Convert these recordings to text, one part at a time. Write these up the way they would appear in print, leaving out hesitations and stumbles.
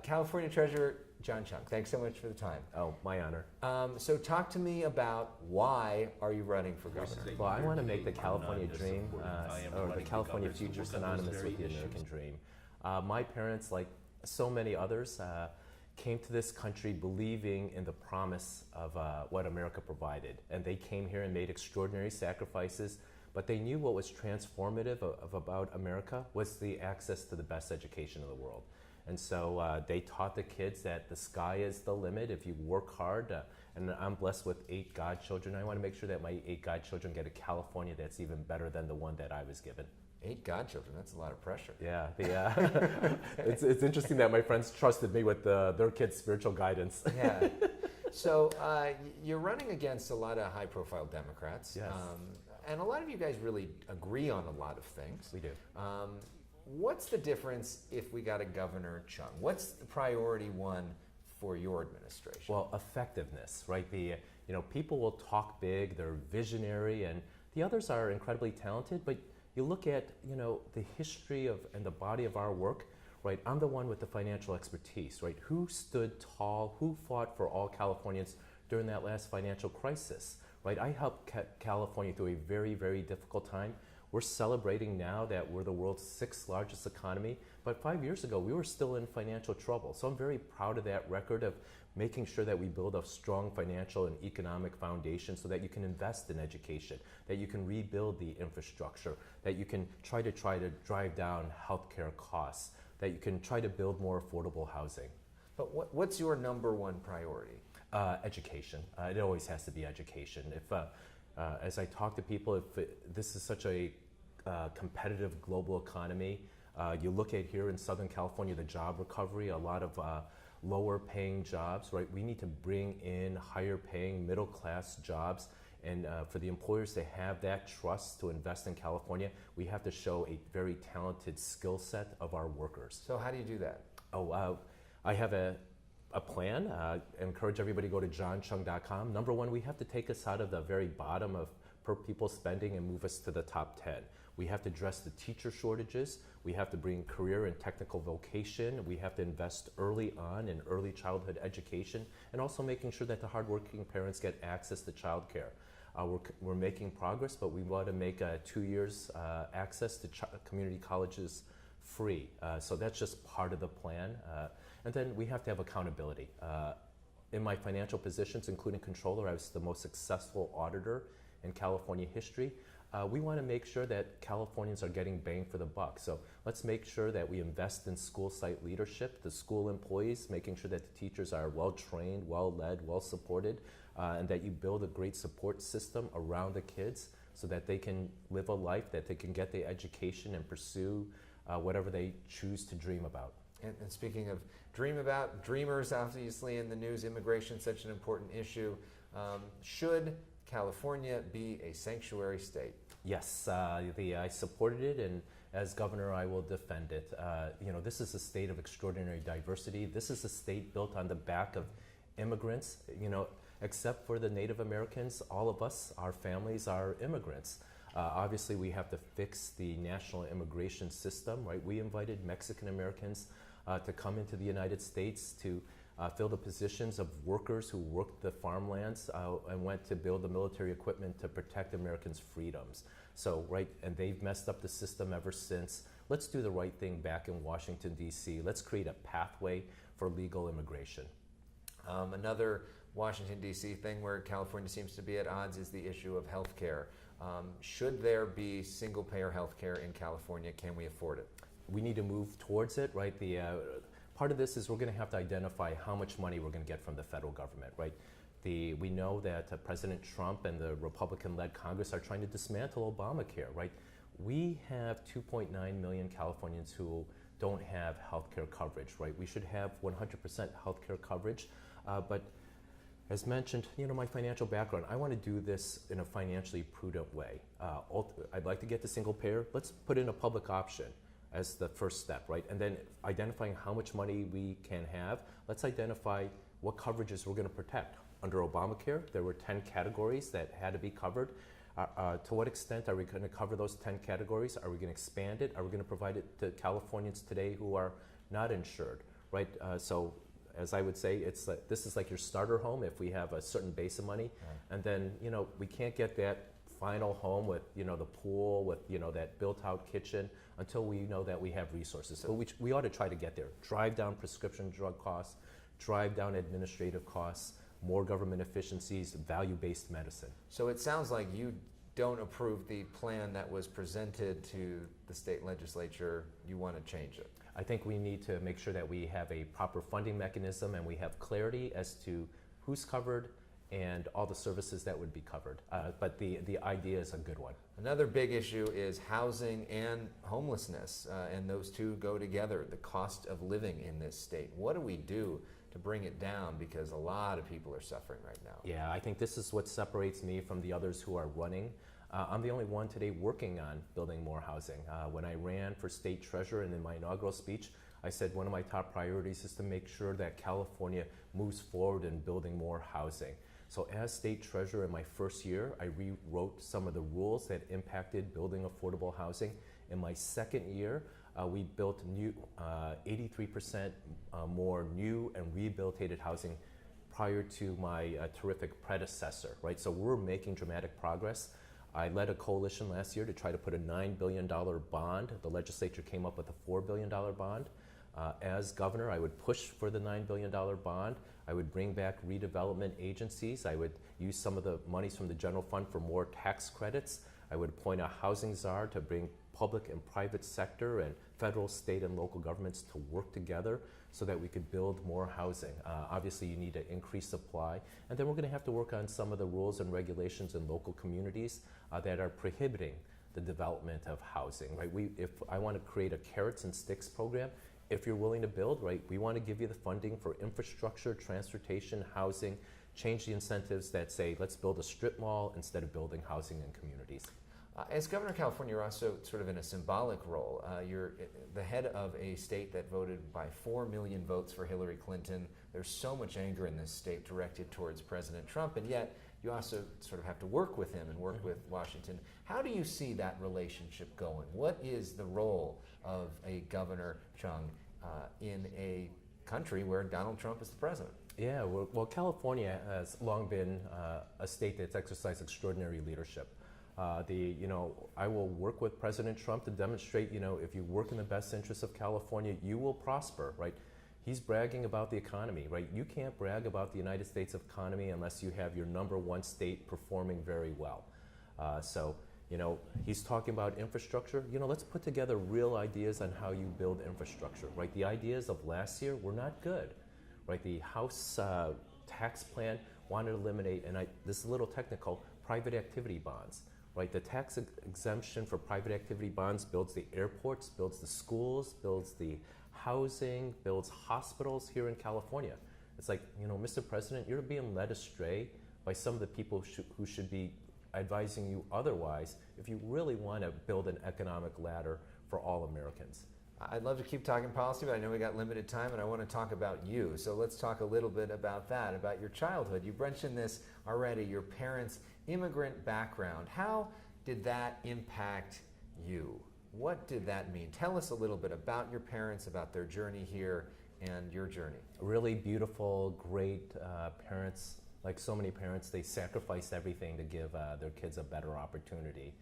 California Treasurer John Chiang, thanks so much for the time. Oh, my honor. So talk to me about why are you running for governor? Well, I want to make the California dream, or the California future, synonymous with the American dream. My parents, like so many others, came to this country believing in the promise of what America provided. And they came here and made extraordinary sacrifices, but they knew what was transformative about America was the access to the best education in the world. And so they taught the kids that the sky is the limit if you work hard. And I'm blessed with 8 godchildren. I want to make sure that my 8 godchildren get a California that's even better than the one that I was given. 8 godchildren, that's a lot of pressure. Yeah, it's interesting that my friends trusted me with their kids' spiritual guidance. Yeah. So you're running against a lot of high-profile Democrats. Yes. And a lot of you guys really agree on a lot of things. We do. What's the difference if we got a Governor Chiang? What's the priority one for your administration? Well, effectiveness, right? People will talk big, they're visionary, and the others are incredibly talented, but you look at, the history and the body of our work, right? I'm the one with the financial expertise, right? Who stood tall, who fought for all Californians during that last financial crisis, right? I helped California through a very, very difficult time. We're celebrating now that we're the world's 6th largest economy, but 5 years ago we were still in financial trouble. So I'm very proud of that record of making sure that we build a strong financial and economic foundation so that you can invest in education, that you can rebuild the infrastructure, that you can try to drive down healthcare costs, that you can try to build more affordable housing. But what's your number one priority? Education. It always has to be education. As I talk to people, this is such a competitive global economy. You look at here in Southern California, the job recovery, a lot of lower paying jobs, right? We need to bring in higher paying middle class jobs. And for the employers to have that trust to invest in California, we have to show a very talented skill set of our workers. So how do you do that? I have a plan. Encourage everybody to go to johnchiang.com. Number one, we have to take us out of the very bottom of per pupil spending and move us to the top 10. We have to address the teacher shortages. We have to bring career and technical vocation. We have to invest early on in early childhood education, and also making sure that the hardworking parents get access to childcare. We're making progress, but we want to make 2 years access to community colleges free. So that's just part of the plan. And then we have to have accountability. In my financial positions, including controller, I was the most successful auditor in California history. We want to make sure that Californians are getting bang for the buck. So let's make sure that we invest in school site leadership, the school employees, making sure that the teachers are well trained, well led, well supported, and that you build a great support system around the kids so that they can live a life, that they can get the education and pursue whatever they choose to dream about. And speaking of dreamers obviously in the news, immigration is such an important issue. Should California be a sanctuary state? Yes, I supported it, and as governor, I will defend it. This is a state of extraordinary diversity. This is a state built on the back of immigrants. Except for the Native Americans, all of us, our families, are immigrants. Obviously, we have to fix the national immigration system, right? We invited Mexican Americans to come into the United States to fill the positions of workers who worked the farmlands and went to build the military equipment to protect Americans' freedoms. So, right, and they've messed up the system ever since. Let's do the right thing back in Washington, D.C. Let's create a pathway for legal immigration. Another Washington, D.C. thing where California seems to be at odds is the issue of health care. Should there be single-payer health care in California? Can we afford it? We need to move towards it, right? Part of this is we're going to have to identify how much money we're going to get from the federal government, right? We know that President Trump and the Republican-led Congress are trying to dismantle Obamacare, right? We have 2.9 million Californians who don't have health care coverage, right? We should have 100% health care coverage, but as mentioned, my financial background, I want to do this in a financially prudent way. I'd like to get to single payer. Let's put in a public option as the first step, right? And then identifying how much money we can have, let's identify what coverages we're going to protect. Under Obamacare, there were 10 categories that had to be covered. To what extent are we going to cover those 10 categories? Are we going to expand it? Are we going to provide it to Californians today who are not insured? right? So as I would say, it's like, this is like your starter home if we have a certain base of money. And then, we can't get that final home with, the pool, with, that built-out kitchen until we know that we have resources. So we ought to try to get there. Drive down prescription drug costs, drive down administrative costs, more government efficiencies, value-based medicine. So it sounds like you don't approve the plan that was presented to the state legislature. You want to change it. I think we need to make sure that we have a proper funding mechanism and we have clarity as to who's covered and all the services that would be covered. But the idea is a good one. Another big issue is housing and homelessness, and those two go together, the cost of living in this state. What do we do to bring it down, because a lot of people are suffering right now? Yeah, I think this is what separates me from the others who are running. I'm the only one today working on building more housing. When I ran for state treasurer and in my inaugural speech, I said one of my top priorities is to make sure that California moves forward in building more housing. So as state treasurer in my first year, I rewrote some of the rules that impacted building affordable housing. In my second year, we built 83% more new and rehabilitated housing prior to my terrific predecessor, right? So we're making dramatic progress. I led a coalition last year to try to put a $9 billion bond. The legislature came up with a $4 billion bond. As governor, I would push for the $9 billion bond. I would bring back redevelopment agencies. I would use some of the monies from the general fund for more tax credits. I would appoint a housing czar to bring public and private sector and federal, state, and local governments to work together so that we could build more housing. Obviously, you need to increase supply. And then we're going to have to work on some of the rules and regulations in local communities that are prohibiting the development of housing, right? If I want to create a carrots and sticks program, if you're willing to build, right, we want to give you the funding for infrastructure, transportation, housing, change the incentives that say, let's build a strip mall instead of building housing in communities. As governor of California, you're also sort of in a symbolic role. You're the head of a state that voted by 4 million votes for Hillary Clinton. There's so much anger in this state directed towards President Trump, and yet you also sort of have to work with him and work with Washington. How do you see that relationship going? What is the role of a Governor Chiang in a country where Donald Trump is the president? Yeah, well, California has long been a state that's exercised extraordinary leadership. I will work with President Trump to demonstrate, if you work in the best interests of California, you will prosper, right? He's bragging about the economy, right? You can't brag about the United States economy unless you have your #1 state performing very well. He's talking about infrastructure. Let's put together real ideas on how you build infrastructure, right? The ideas of last year were not good, right? The House tax plan wanted to eliminate, and this is a little technical, private activity bonds. Right, the tax exemption for private activity bonds builds the airports, builds the schools, builds the housing, builds hospitals here in California. It's like, Mr. President, you're being led astray by some of the people who should be advising you otherwise if you really want to build an economic ladder for all Americans. I'd love to keep talking policy, but I know we got limited time, and I want to talk about you. So let's talk a little bit about that, about your childhood. You mentioned this already, your parents' immigrant background. How did that impact you? What did that mean? Tell us a little bit about your parents, about their journey here and your journey. Really beautiful, great parents. Like so many parents, they sacrificed everything to give their kids a better opportunity,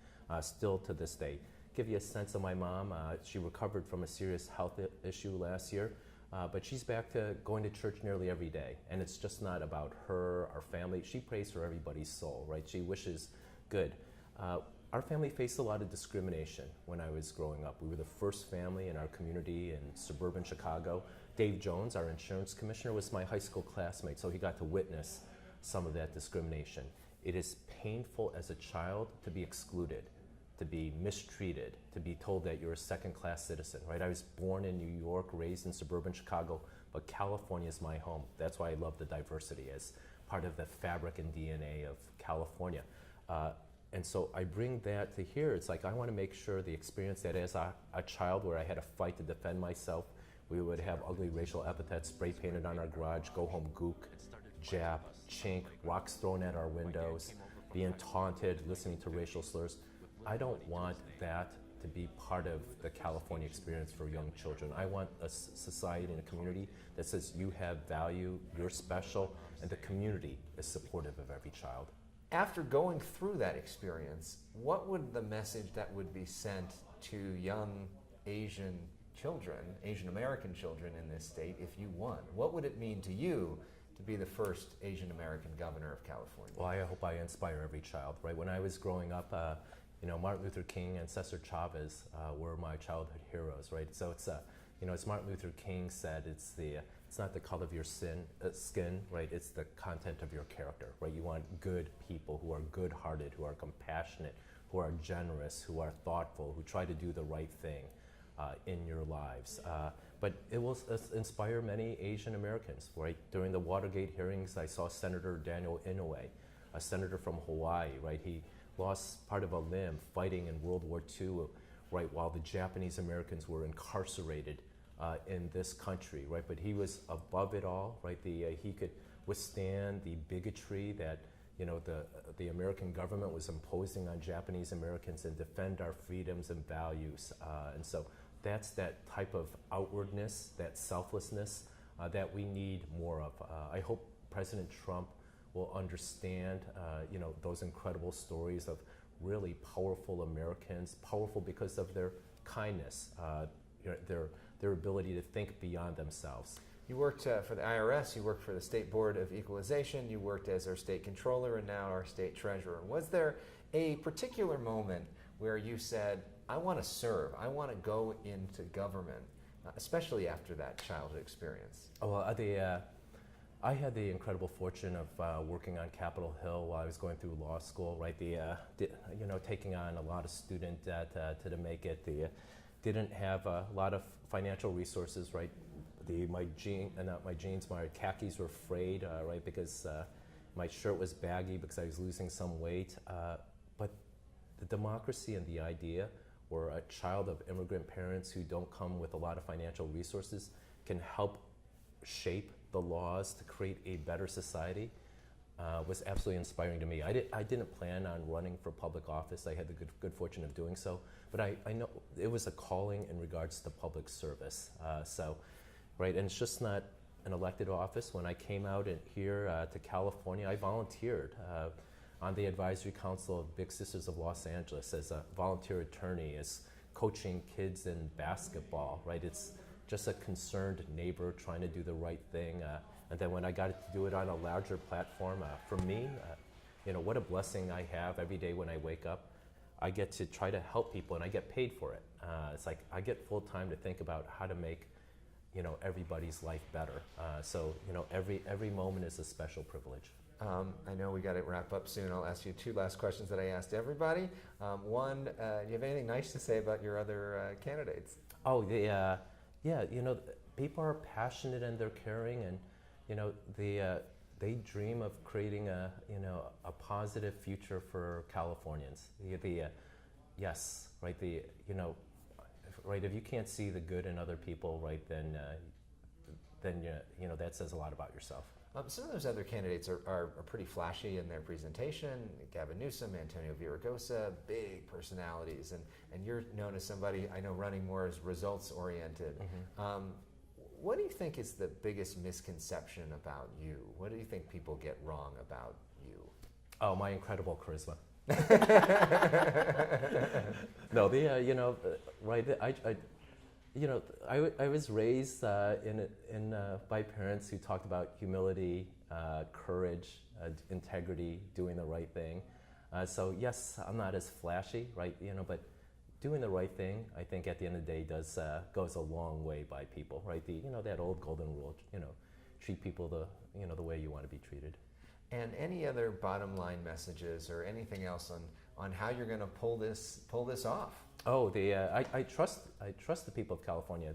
still to this day. Give you a sense of my mom, she recovered from a serious health issue last year, but she's back to going to church nearly every day. And it's just not about her, our family. She prays for everybody's soul, right? She wishes good. Our family faced a lot of discrimination when I was growing up. We were the first family in our community in suburban Chicago. Dave Jones, our insurance commissioner, was my high school classmate, so he got to witness some of that discrimination. It is painful as a child to be excluded, to be mistreated, to be told that you're a second-class citizen, right? I was born in New York, raised in suburban Chicago, but California is my home. That's why I love the diversity as part of the fabric and DNA of California. And so I bring that to here. It's like I want to make sure the experience that as a child where I had to fight to defend myself, we would have ugly racial epithets spray painted on our garage, go home gook, Jap, chink, rocks thrown at our windows, being taunted, listening to racial slurs. I don't want that to be part of the California experience for young children. I want a society and a community that says you have value, you're special, and the community is supportive of every child. After going through that experience, what would the message that would be sent to young Asian children, Asian American children in this state if you won? What would it mean to you to be the first Asian American governor of California? Well, I hope I inspire every child, right? When I was growing up, Martin Luther King and Cesar Chavez were my childhood heroes, right? So it's, as Martin Luther King said, it's not the color of your skin, right? It's the content of your character, right? You want good people who are good-hearted, who are compassionate, who are generous, who are thoughtful, who try to do the right thing in your lives. But it will inspire many Asian Americans, right? During the Watergate hearings, I saw Senator Daniel Inouye, a senator from Hawaii, right? He lost part of a limb fighting in World War II, right, while the Japanese Americans were incarcerated in this country, right? But he was above it all, right? He could withstand the bigotry that the American government was imposing on Japanese Americans and defend our freedoms and values. And so that's that type of outwardness, that selflessness that we need more of. I hope President Trump will understand, those incredible stories of really powerful Americans, powerful because of their kindness, their ability to think beyond themselves. You worked for the IRS, you worked for the State Board of Equalization, you worked as our state controller and now our state treasurer. Was there a particular moment where you said, I want to serve, I want to go into government, especially after that childhood experience? Well, I had the incredible fortune of working on Capitol Hill while I was going through law school, right? Taking on a lot of student debt to make it. Didn't have a lot of financial resources, right? My khakis were frayed, right? Because my shirt was baggy because I was losing some weight. But the democracy and the idea where a child of immigrant parents who don't come with a lot of financial resources can help shape the laws to create a better society was absolutely inspiring to me. I didn't plan on running for public office. I had the good fortune of doing so, but I know it was a calling in regards to public service. Right, and it's just not an elected office. When I came out here to California, I volunteered on the advisory council of Big Sisters of Los Angeles as a volunteer attorney, as coaching kids in basketball, right? It's just a concerned neighbor trying to do the right thing. And then when I got to do it on a larger platform, for me, what a blessing I have every day when I wake up. I get to try to help people and I get paid for it. It's like I get full time to think about how to make everybody's life better. Every moment is a special privilege. I know we got to wrap up soon. I'll ask you two last questions that I asked everybody. One, do you have anything nice to say about your other candidates? Oh, people are passionate and they're caring, and they dream of creating a positive future for Californians. Yes, right. Right. If you can't see the good in other people, right, then that says a lot about yourself. Some of those other candidates are pretty flashy in their presentation. Gavin Newsom, Antonio Villaraigosa, big personalities, and you're known as somebody I know running more as results-oriented. Mm-hmm. What do you think is the biggest misconception about you? What do you think people get wrong about you? Oh, my incredible charisma. No, I was raised by parents who talked about humility, courage, integrity, doing the right thing. So yes, I'm not as flashy, right? But doing the right thing, I think at the end of the day goes a long way by people, right? That old golden rule, treat people the way you want to be treated. And any other bottom line messages or anything else on how you're going to pull this off? Oh, I trust the people of California.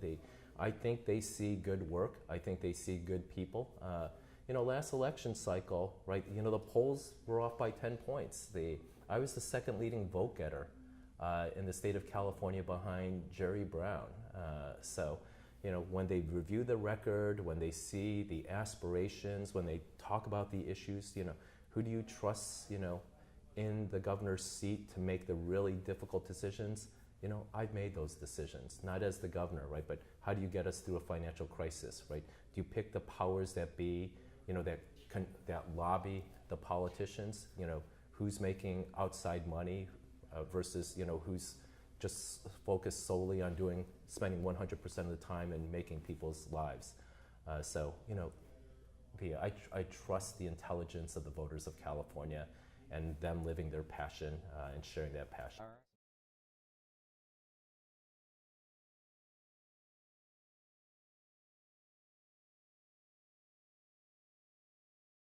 I think they see good work. I think they see good people. Last election cycle, right? The polls were off by 10 points. I was the second leading vote getter in the state of California behind Jerry Brown. When they review the record, when they see the aspirations, when they talk about the issues, who do you trust, in the governor's seat to make the really difficult decisions? I've made those decisions, not as the governor, right? But how do you get us through a financial crisis, right? Do you pick the powers that be, that lobby the politicians, who's making outside money versus, who's just focused solely on spending 100% of the time and making people's lives. I trust the intelligence of the voters of California and them living their passion and sharing that passion.